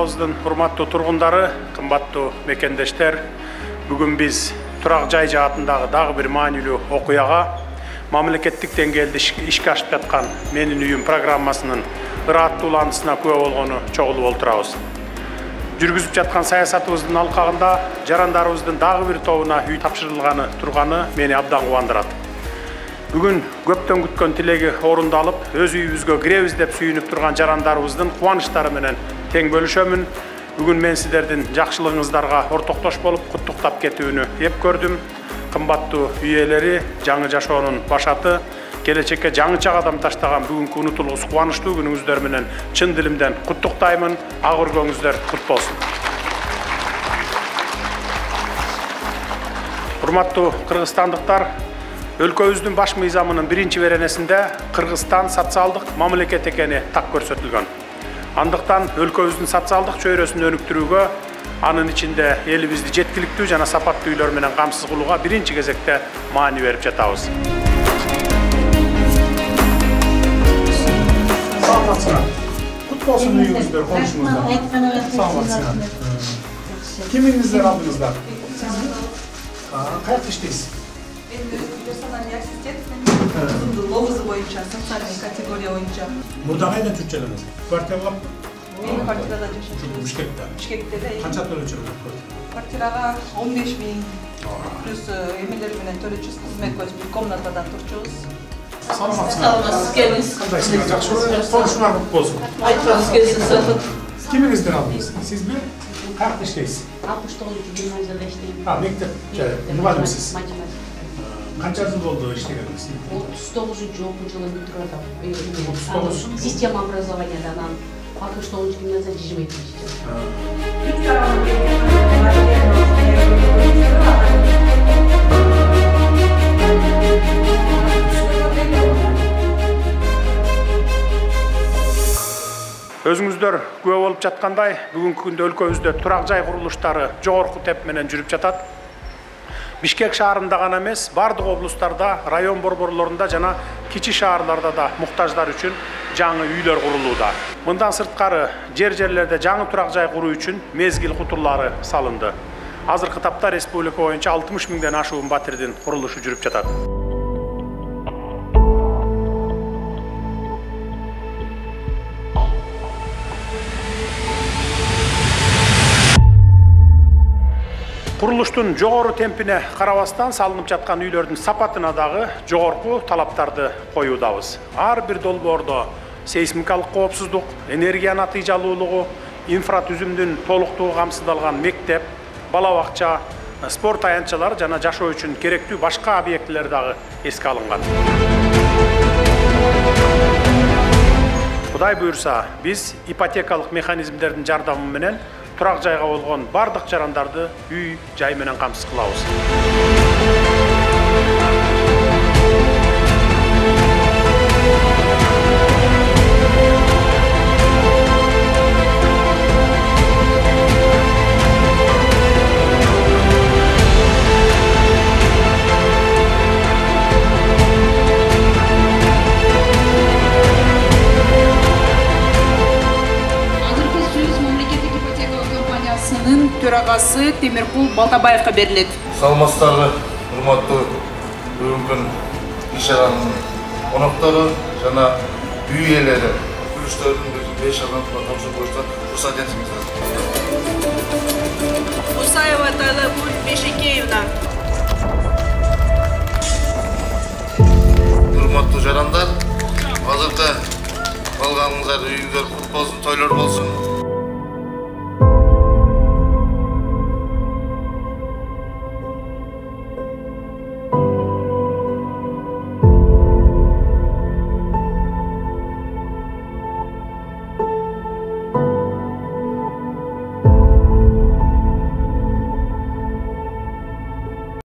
қалабыздың урматтуу тургундары, кымбаттуу мекендештер, бүгүн биз Турак жай жаатындагы дагы бир маанилүү окуяга мамлекеттик деңгээлде ишке ашып жаткан Менин үйүм программасынын ыраттууландысына күбө болгону чогулуп олтурабыз. Жүргүзүп жаткан саясатыбыздын алкагында жарандарыбыздын дагы бир тобуна үй тапшырылганы турганы мени абдан кубандырат. Бүгүн көптөн күткөн тилеги орундалып, өз үйүбүзгө киребиз деп сүйүнүп турган жарандарыбыздын кубанычтары менен тең бөлүшөмүн. Бүгүн мен сиздердин жакшылыгыңыздарга ортоктош болуп куттуктап кетүүнү эп көрдүм. Кымбаттуу үй ээлери, жаңы жашоонун башаты, келечекке жаңыча кадам таштаган бүгүнкү унутулгус кубанычтуу күнүңүздөр менен чын дилимден куттуктаймын. Ак өргөңүздөр кут болсун. Урматтуу кыргызстандыктар, өлкөбүздүн баш мыйзамынын биринчи беренесинде Кыргызстан социалдык мамлекет экени так көрсөтүлгөн. Андыктан өлкөбүздүн социалдык чөйрөсүн өнүктүрүүгө, анын ичинде элибизди жеткиликтүү жана сапаттуу үйлөр менен камсыз кылууга биринчи кезекте маани берип жатабыз. Саламатсыздар. Кут болсун үйүңүздөр, конушуңуздар. Саламатсыздар. Кимиңиздер алдыңыздар? Каякта иштейсиз? Персональный ассистент, логозы боюнча, социальный категория боюнча. Мурда кайдан чыгып жатасыз? Квартиралап? Мен квартирада жашайм. Бишкекте. Бишкекте да. Канча төлөчүсүз? Квартирага 15.000 плюс эмелер менен төлөчүбүз, кызмет көз бир комнатада турчубуз. Саламатсыздар. Кандайсыздар? Жакшыбы? Конушуңар кут болсун. Айтпаңыз келсин. Кимиңиздер алдыңыз? Сизби? Каякта иштейсиз? 69 гимназияда иштейм. Мектеп мугалимсиз. Канча жыл болду иштегениңиз? 39 окуу жылын бүтүрүп атам. Система образованиядан 69 гимназия 22. Өзүңүздөр күбө болуп жаткандай, бүгүнкү күндө өлкөбүздө турак жай курулуштары жогорку теп менен жүрүп жатат. Бишкек шаарында гана эмес, бардык облустарда, район борборлорунда жана кичи шаарларда да муктаждар үчүн жаңы үйлөр курулууда. Мындан сырткары жерлерде жаңы турак жай куруу үчүн мезгил кутулары салынды. Азыркы тапта республика боюнча 60 миңден ашуун батирдин курулушу жүрүп жатат. Курулуштун жогору темпине карабастан салынып жаткан үйлөрдүн сапатына дагы жогорку талаптарды коюудабыз. Ар бир долбоордо сейсмикалык коопсуздук, энергия натыйжалуулугу, инфратүзүмдүн толуктугу камсыздалган мектеп, бала бакча, спорт аянтчалары жана жашоо үчүн керектүү башка объектилер дагы эске алынган. Кудай буйрса, биз ипотекалык механизмдердин жардамы менен турак жайга болгон бардык жарандарды үй жай менен камсыз кылабыз. Төрагасы Темиркул Балтабаевка берилет. Саламатсыздарбы, урматтуу бүгүнкү иш чаранын коноктору жана үй ээлери. Күрүштөрдүн 5 адамга тапшырып коюштан уруксат этиңиздер. Мусаева Тайлакуль Бешекеевна. Урматтуу жарандар, азыркы алганыңыздар үйүңөр кут болсун, тойлор болсун.